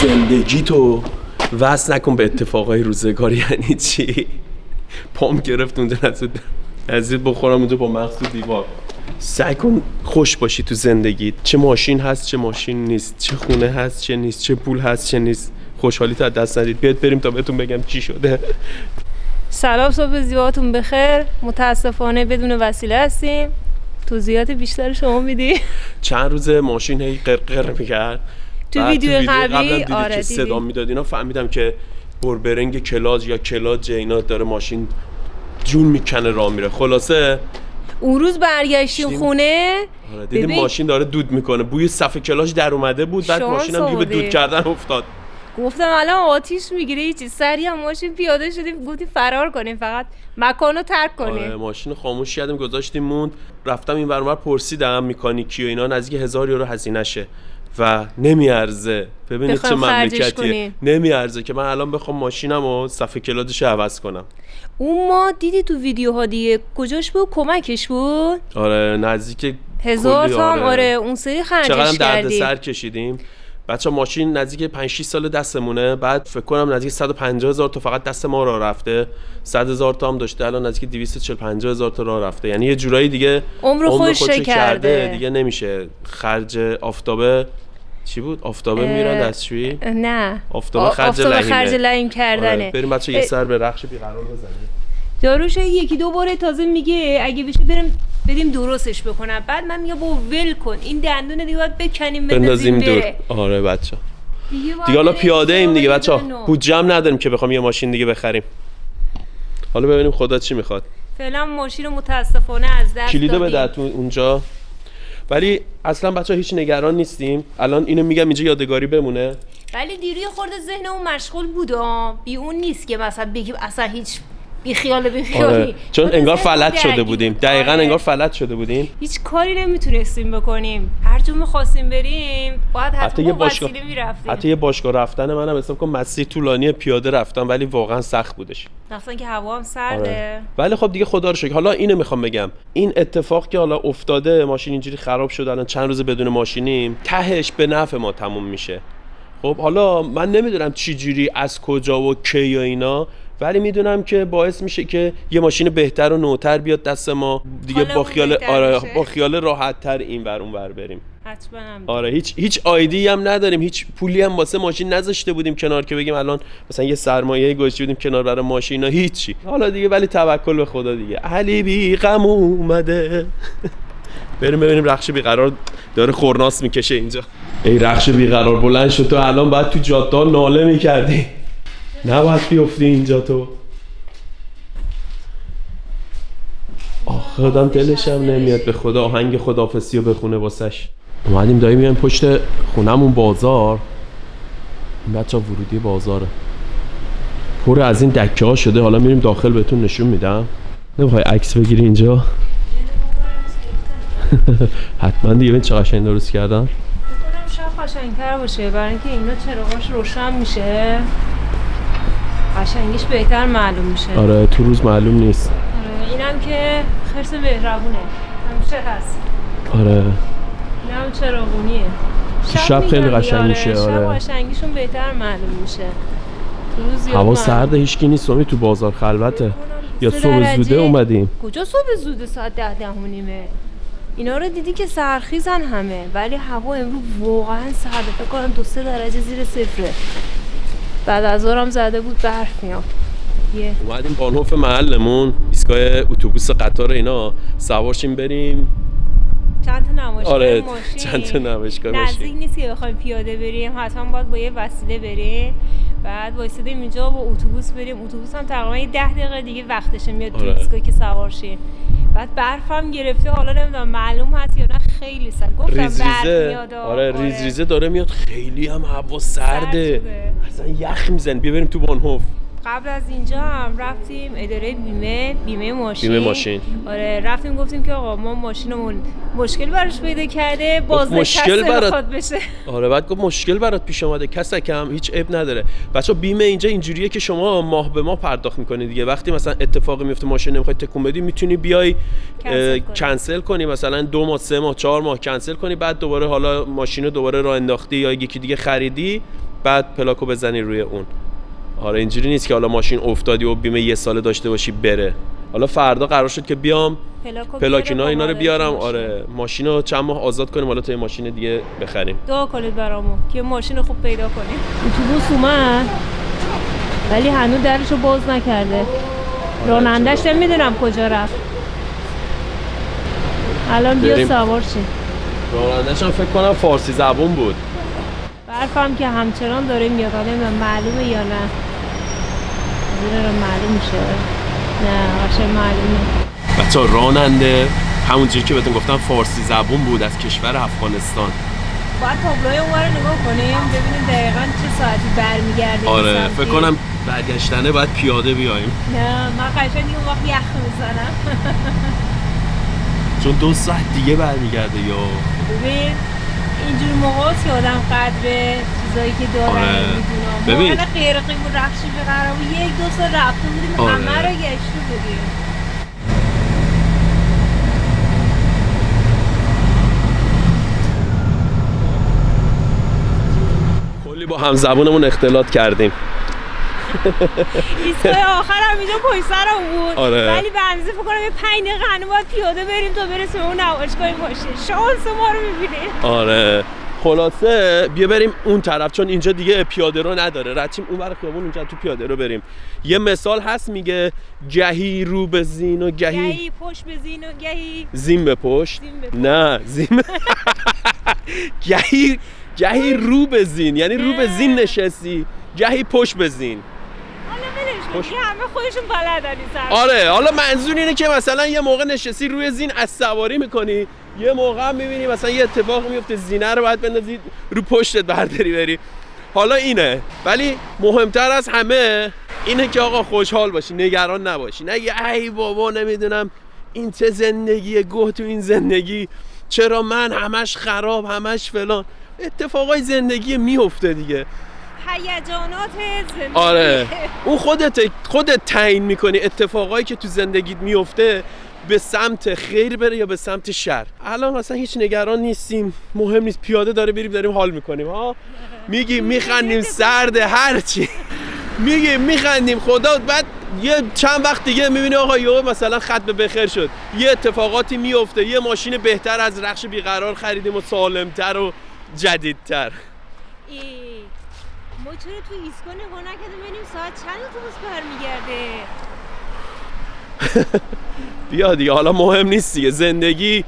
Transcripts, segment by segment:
زندگی تو وصل نکن به اتفاقای روزگاری. یعنی چی؟ پام گرفت اونجا نزدیک بخورم اونجا با مغز تو دیوار. سعی کن خوش باشی تو زندگی. چه ماشین هست چه ماشین نیست، چه خونه هست چه نیست، چه پول هست چه نیست، خوشحالی تو از دست ندید. بیاد بریم تا بهتون بگم چی شده. سلام، صبح زیباتون بخیر. متاسفانه بدون وسیله هستیم. توضیحات بیشتر شما میدی؟ چند روز ماشین هی قرقر میکرد. تو ویدیو قبلی آره که صدا میداد اینا فهمیدم که بربرنگ کلاج یا کلاج اینا داره ماشین جون میکنه راه میره. خلاصه اون روز برگشتیم خونه، آره دیدیم ماشین داره دود میکنه، بوی صف کلاج در اومده بود، بعد ماشینم دیگه به دود کردن افتاد. گفتم الان آتیش میگیره، هیچی. سریع ماشین پیاده شدیم، گفتیم فرار کنیم، فقط مکانو ترک کنیم. آره ماشین خاموش کردیم گذاشتیم موند. رفتم این ور اون ور پرسیدم مکانیکی و اینا، نزدیک 1000 یورو هزینه شه و نمیارزه. ببینید چه مملکتیه، نمیارزه که من الان بخوام ماشینمو صف کلاجش عوض کنم. اون ما دیدی تو ویدیوها دیگه کجاش بود؟ کمکش بود. آره نزدیک 1000 تا. آره اون سری خرجش کردیم. چقدر دردسر کشیدیم. بچه ماشین نزدیک 5-6 سال دستمونه، بعد فکر کنم نزدیک 150,000 تا فقط دست ما راه رفته، 100,000 تا هم داشته، الان نزدیک 240-250,000 تا راه رفته. یعنی یه جورایی دیگه عمر خودش کرده دیگه نمیشه. خرج آفتابه چی بود؟ آفتابه میرن دستشویی؟ نه آفتابه خرج لعیم کردنه. بریم بچه یه سر به رخش بیقرار بزنیم. داروش یکی دو باره تازه میگه اگه بشه بریم درستش بکنم، بعد من میگم با ول کن این دندون دیگه باید بکنیم بندازیم دور. آره بچه دیگه حالا پیاده ایم دیگه بچه، بودجه هم نداریم که بخوام یه ماشین دیگه بخریم. حالا ببینیم خدا چی میخواد. فعلا ماشین رو متاسفانه از دست دادیم. کلیدو بده اونجا. ولی اصلا بچه هیچ نگران نیستیم. الان اینو میگم اینجا یادگاری بمونه. ولی دیروی خورده ذهنمون مشغول بود. بی اون نیست که مثلا بگیم اصلا هیچ بیخیالی. آره. چون انگار فلج شده بودیم. دقیقاً انگار فلج شده بودیم. هیچ کاری نمیتونستیم بکنیم. هر جا می‌خواستیم بریم باید حتما با وسیله میرفتیم. حتی یه باشگاه رفتن منم حساب کن مسیر طولانی پیاده رفتم، ولی واقعا سخت بودش. مثلا که هوا هم سرده. آره. ولی خب دیگه خدا رو شکر. حالا اینو میخوام بگم، این اتفاق که حالا افتاده، ماشین اینجوری خراب شد، الان چند روز بدون ماشینیم، تهش به نفع ما تموم میشه. خب حالا من نمیدونم چی جوری از کجا و کی یا اینا، ولی میدونم که باعث میشه که یه ماشین بهتر و نوتر بیاد دست ما دیگه، با خیال راحت تر این ور اون ور بریم. حتما. آره هیچ آیدی هم نداریم، هیچ پولی هم واسه ماشین نذاشته بودیم کنار که بگیم الان مثلا یه سرمایه‌ای گذاشته بودیم کنار برای ماشین، هیچی. حالا دیگه ولی توکل به خدا دیگه. علی بی غم اومده. بریم ببینیم رخش بیقرار داره خورناس میکشه اینجا. ای رخش بیقرار بلند شد، تو الان باید تو جاده ناله میکردی، نباید بیفتی اینجا تو. آخه آدم دلش هم نمیاد به خدا آهنگ خداحافظی رو بخونه واسش. اومدیم دایی میایم پشت خونمون بازار. این بچه ورودی بازاره، پر از این دکه ها شده. حالا میریم داخل بهتون نشون میدم. نمیخوای عکس بگیری اینجا؟ حتما دیگه ببین چه قشنگ درست کردن. شاید قشنگ‌تر باشه برای اینکه اینا چراغاش روشن میشه، قشنگیش بهتر معلوم میشه. آره تو روز معلوم نیست. آره اینم که خرس مهربونه همیشه هست. آره اینم چراغونیه. شب خیلی قشنگ میشه. آره شب قشنگیشون بهتر معلوم میشه. تو روز هوا سرد، هیچکی نیست. تو بازار خلوته یا صبح زوده اومدیم؟ کجا صبح زوده؟ ساعت 10 10:30. اینا رو دیدی که سرخیزن همه، ولی هوا امروز واقعا سرده. فکر کنم 2-3 درجه زیر صفره. بعد از ظهرم زده بود برف میاد. اومدیم بانهوف محلمون، ایستگاه اتوبوس قطار اینا سوار شیم بریم. چند تا نمایشگاه آره ماشین. چند تا نمایشگاه ماشین. نزدیک نیست که بخوایم پیاده بریم، حتما باید با یه وسیله بریم. بعد وایسادیم اینجا با اتوبوس بریم. اتوبوس هم تقریبا 10 دقیقه دیگه وقتشه میاد تو ایستگاه که سوار شیم. بعد برفم گرفته، حالا نمیدونم معلوم هست یا نه، خیلی سرد. گفتم برف میاد. آره ریز داره میاد، خیلی هم هوا سرده، اصلا یخ میزنه. بیا بریم تو بانهوف. قبل از اینجا هم رفتیم اداره بیمه ماشین. آره رفتیم گفتیم که آقا ما ماشینمون مشکل براش پیدا کرده، بازنشسته بخواد بشه. آره بعد گفت مشکل برات پیش اومده، کسکم هیچ عیب نداره. بچا بیمه اینجا اینجوریه که شما ماه به ماه پرداخت میکنی دیگه. وقتی مثلا اتفاقی میفته ماشین نمیخوای تکون بدی، میتونی بیای کنسل کنی، مثلا 2 ماه 3 ماه 4 ماه کنسل کنی، بعد دوباره حالا ماشینو دوباره راه انداختی یا یکی دیگه خریدی، بعد پلاکو بزنی روی اون. آره اینجوری نیست که حالا ماشین افتادی و بیمه 1 ساله داشته باشی بره. حالا فردا قرار شد که بیام پلاکینا اینا رو بیارم. آره ماشینو چند ماه آزاد کنیم، حالا تا یه ماشین دیگه بخریم. دعا کنید برامون که ماشین خوب پیدا کنیم. اتوبوس اومد ولی هنوز درشو باز نکرده. راننده‌اش نمیدونم کجا رفت. الان بیا سوار شیم. راننده‌اش هم فکر کنم فارسی زبون بود. برفم که همچنان داره میاد. نمیدونم معلومه یا نه. زیرا رو معلوم میشه. نه قشنگ معلومه. بچه‌ها راننده همونجوری که بهتون گفتم فارسی زبون بود از کشور افغانستان. باید تابلوی اون رو نگاه کنیم ببینیم دقیقاً چه ساعتی برمیگرده. آره فکر کنم برگشتنه باید پیاده بیایم. نه من قشنگ اون وقت یخ میزنم. چون 2 ساعت دیگه برمیگرده یا ببین اینجور موقعاست که آدم قدر چیزایی که داره میدونم. ببین ما غیر قیمون رخشی به قرار بود 1-2 سال رفته بودیم همه رو گشته بودیم. کلی با هم زبونمون اختلاط کردیم. ایستگاه آخر هم اینجا پشت سرم بود. آره. ولی به اندازه فکر کنم یه 5 دقیقه هنوز باید پیاده بریم تا برسیم اون نمایشگاه باشه. شانس ما رو می‌بینی. آره خلاصه بیا بریم اون طرف چون اینجا دیگه پیاده رو نداره. رچیم اون ور خیابون اونجا تو پیاده رو بریم. یه مثال هست میگه گهی رو به زین و گهی پشت به زین و گهی زین به پشت. نه زین گهی رو به زین یعنی رو به زین نشستی، گهی پشت به زین. حالا ولش کن همه خودشون بلدن این. آره حالا منظور اینه که مثلا یه موقع نشستی روی زین از سواری میکنی، یه موقع هم میبینی مثلا یه اتفاق میفته زینه رو باید بندازی رو پشتت برداری بری. حالا اینه. ولی مهمتر از همه اینه که آقا خوشحال باشی، نگران نباشی، نگی ای بابا نمیدونم این چه زندگیه، گوه تو این زندگی، چرا من همش خراب همش فلان. اتفاقای زندگی میفته دیگه، هیجانات زندگی. آره اون خودت تعیین میکنی اتفاقایی که تو زندگیت میفته به سمت خیر بره یا به سمت شر. الان اصلا هیچ نگران نیستیم، مهم نیست، پیاده داریم حال میکنیم ها، میگیم میخندیم سرده هرچی میگیم میخندیم خدا. بعد یه چند وقت دیگه میبینی آقا یهو مثلا خط به بخیر شد، یه اتفاقاتی میفته، یه ماشین بهتر از رخش بیقرار خریدیم و سالمتر و جدیدتر. ما چرا تو ایستگاه نگاه نکردیم ببینیم ساعت چند اتوبوس برمیگرده؟ بیا دیگه حالا مهم نیست دیگه، زندگی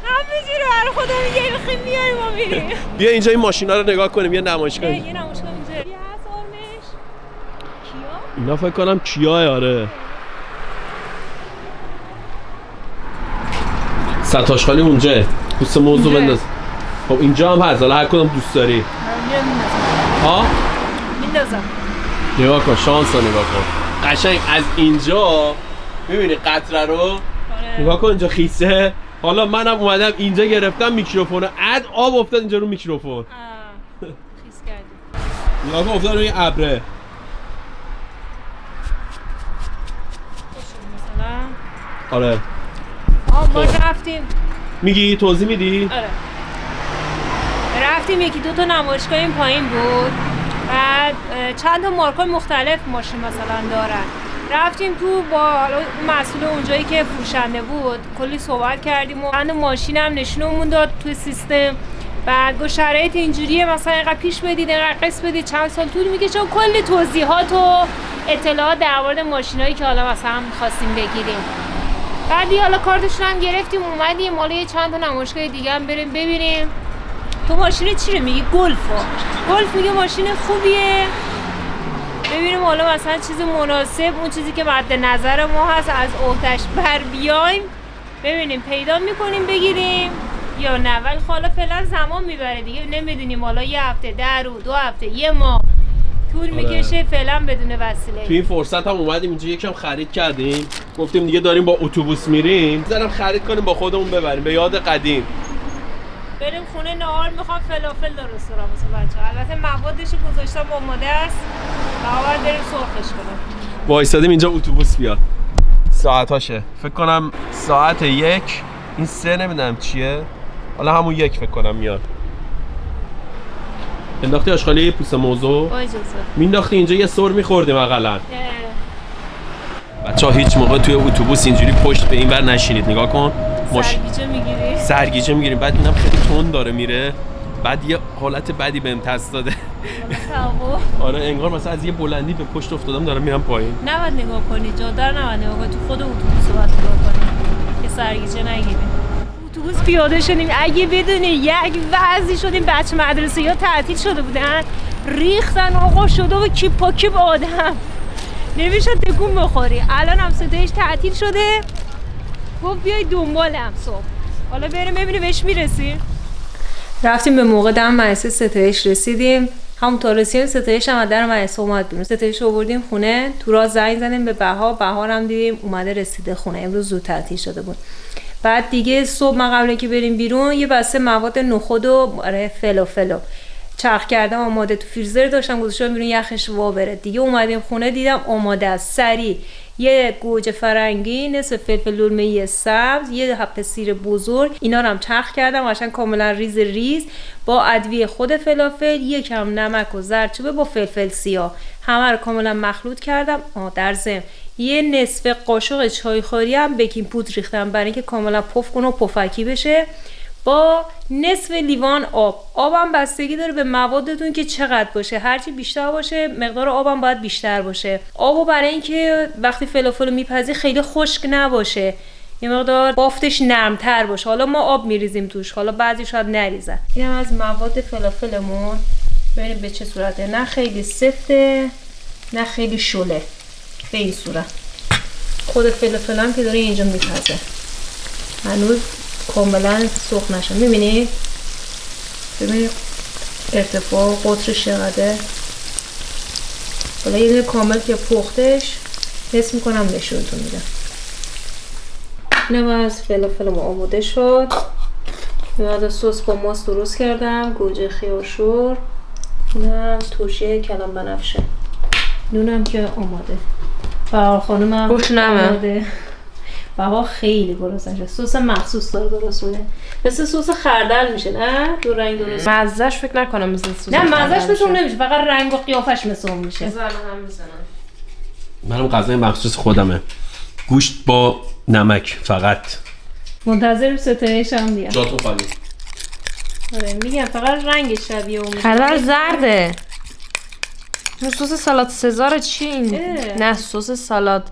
همینجوری برای خدا میگه بخیم میایم ما میریم. بیا اینجا این ماشینا رو نگاه کنیم، یه نمایشگاه. یه نمایشگاه اینجا. یه هست آرمش؟ کیا؟ اینا فکر کنم کیاه. آره ستاشخالی اونجا، پوست موضوع بنداز. خب اینجا هم هست، حالا هر کدوم دوست داری. ها؟ میندازم. نگاه کن شانس رو نگاه کن قشنگ از اینجا میبینی قطره رو. نگاه کن اینجا خیسه. حالا منم اومدم اینجا گرفتم میکروفون، عد آب افتاد اینجا رو میکروفون. خیس کردی. نگاه کن افتاد روی ابره. مثلا آره ما رفتیم. میگی توضیح میدی؟ آره رفتیم 1-2 نمایشگاه این پایین بود، بعد چند تا مارکای مختلف ماشین مثلا دارن. رفتیم تو با مسئول اونجایی که فروشنده بود کلی صحبت کردیم و چند ماشین هم نشونمون داد توی سیستم. بعد گفت شرایط اینجوریه مثلا اینقدر پیش بدید، اینقدر قسط بدید، چند سال طول میکشه و کلی توضیحات و اطلاعات در مورد ماشینایی که حالا مثلا می‌خواستیم بگیریم. بعدی حالا کارتشون هم گرفتیم اومدیم حالا یه چند تا نمایشگاه دیگه هم بریم ببینیم. تو ماشین چی رو میگی؟ گلف میگه ماشین خوبیه، ببینیم حالا مثلا چیز مناسب، اون چیزی که مد نظر ما هست از عهده‌اش بر بیایم ببینیم پیدا میکنیم بگیریم یا نه. ولی حالا فعلا زمان میبره دیگه، نمیدونیم حالا یه هفته، 10 روز، 2 هفته، یه ماه طول میکشه فعلا بدون وسیله. تو این فرصت هم اومدیم اینجا یکم خرید کردیم، گفتیم دیگه داریم با اتوبوس میریم زدم خرید کنیم با خودمون ببریم به یاد قدیم. بریم خونه نهار، میخوام فلافل درست کنم واسه بچه‌ها. البته موادش گذاشتم آماده است، بعد بریم سرخش کنم. وایسادیم اینجا اتوبوس بیاد. ساعتاشه فکر کنم ساعت 1، این 3 نمیدونم چیه، حالا همون 1 فکر کنم میاد. انداختی آشغالی پوست موضوع؟ با اجازه مینداختی اینجا یه سر میخوردیم اقلا. بچه‌ها هیچ موقع توی اتوبوس اینجوری پشت به این ور نشینید. نگاه کن سرگیجه میگیری؟ سرگیجه میگیریم. بعد اینم خیلی تند داره میره، بعد یه حالت بدی بهم دست داده. آره انگار مثلا از یه بلندی به پشت افتادم دارم میرم پایین. نباید نگاه کنی جادار، نباید نگاه کنی، تو خود اتوبوس باید نگاه کنی که سرگیجه نگیری. اتوبوس پیاده شدیم، اگه بدونی یک وضعی شدیم، بچه مدرسه یا تعطیل شده بودن، ریختن آقا شده و کیپ پا کیپ آدم نمیشه تکون بخوری. الان هم ستایش تعطیل شده، گفت بیای دنبالم صبح، حالا بریم ببینیم بهش میرسیم. رفتیم به موقع دم مدرسه ستایش رسیدیم. همون تا رسیدیم ستایش هم در مدرسه اومد بیرون. ستایش رو بردیم خونه، تو راه زنگ زدیم به بهار هم دیدیم اومده رسیده خونه. امروز زود تعطیل شده بود. بعد دیگه صبح ما قبل اینکه بریم بیرون یه بسته مواد نخود و فلافل چرخ کردم آماده تو فریزر داشتم گذاشتم بیرون یخش وا بره. دیگه اومدیم خونه دیدم آماده است. سریع یه گوجه فرنگی، نصف فلفل لرمه‌ای سبز، یه حب سیر بزرگ، اینا رو هم چرخ کردم قشنگ کاملا ریز ریز با ادویه خود فلافل، یکم نمک و زردچوبه با فلفل سیاه، همه رو کاملا مخلوط کردم. در ضمن یه نصف قاشق چایخوری هم بیکینگ پودر ریختم برای اینکه کاملا پف کنه و پفکی بشه، با نصف لیوان آب. آبم بستگی داره به موادتون که چقدر باشه، هرچی بیشتر باشه مقدار آبم باید بیشتر باشه. آبو برای اینکه وقتی فلافل رو میپزی خیلی خشک نباشه، یه مقدار بافتش نرمتر باشه. حالا ما آب میریزیم توش، حالا بعضی شاید نریزن. اینم از مواد فلافلمون، ببینیم به چه صورته، نه خیلی سفته نه خیلی شله، به این صورت. خود فلافل هم که داره اینجا میپزه هنوز کاملا سرخ نشه. میبینید؟ ببینید ارتفاع قطرش چقدره. حالا یه دونه کامل که پختش حس میکنم نشونتون میدم. اینم از فلافل ما آماده شد. اینم سس با ماست درست کردم، گوجه خیارشور، اینم ترشی کلم بنفشه، نونم که آماده. بهار خانومم آماده. بابا خیلی گرسنشه. سس مخصوص داره درست میشه، مثل سس خردل میشه نه؟ دو رنگ درست. مزهش فکر نکنم مثل سس. نه مزهش مثل اون نمیشه، فقط رنگ و قیافش مثل اون میشه. بذار هم بزنم. منم غذای مخصوص خودمه، گوشت با نمک فقط. منتظر ستایش هم بیاد. جاتون خالی. آره میگم فقط رنگش شبیه اون میشه. خردل زرده. سس سالاد سزار چی این؟ نه سس سالاد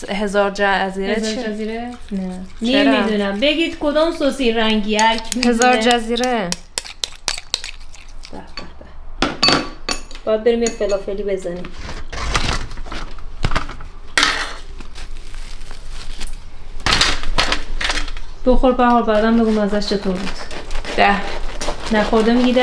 هزار جزیره چی؟ هزار جزیره؟ نه نمیدونم، بگید کدوم سسی رنگی هر کی هزار جزیره. باید بریم یه فلافلی بزنیم. بخور بهار، بعدم بگو مزهش چطور بود. 10 نخورده میگی 10؟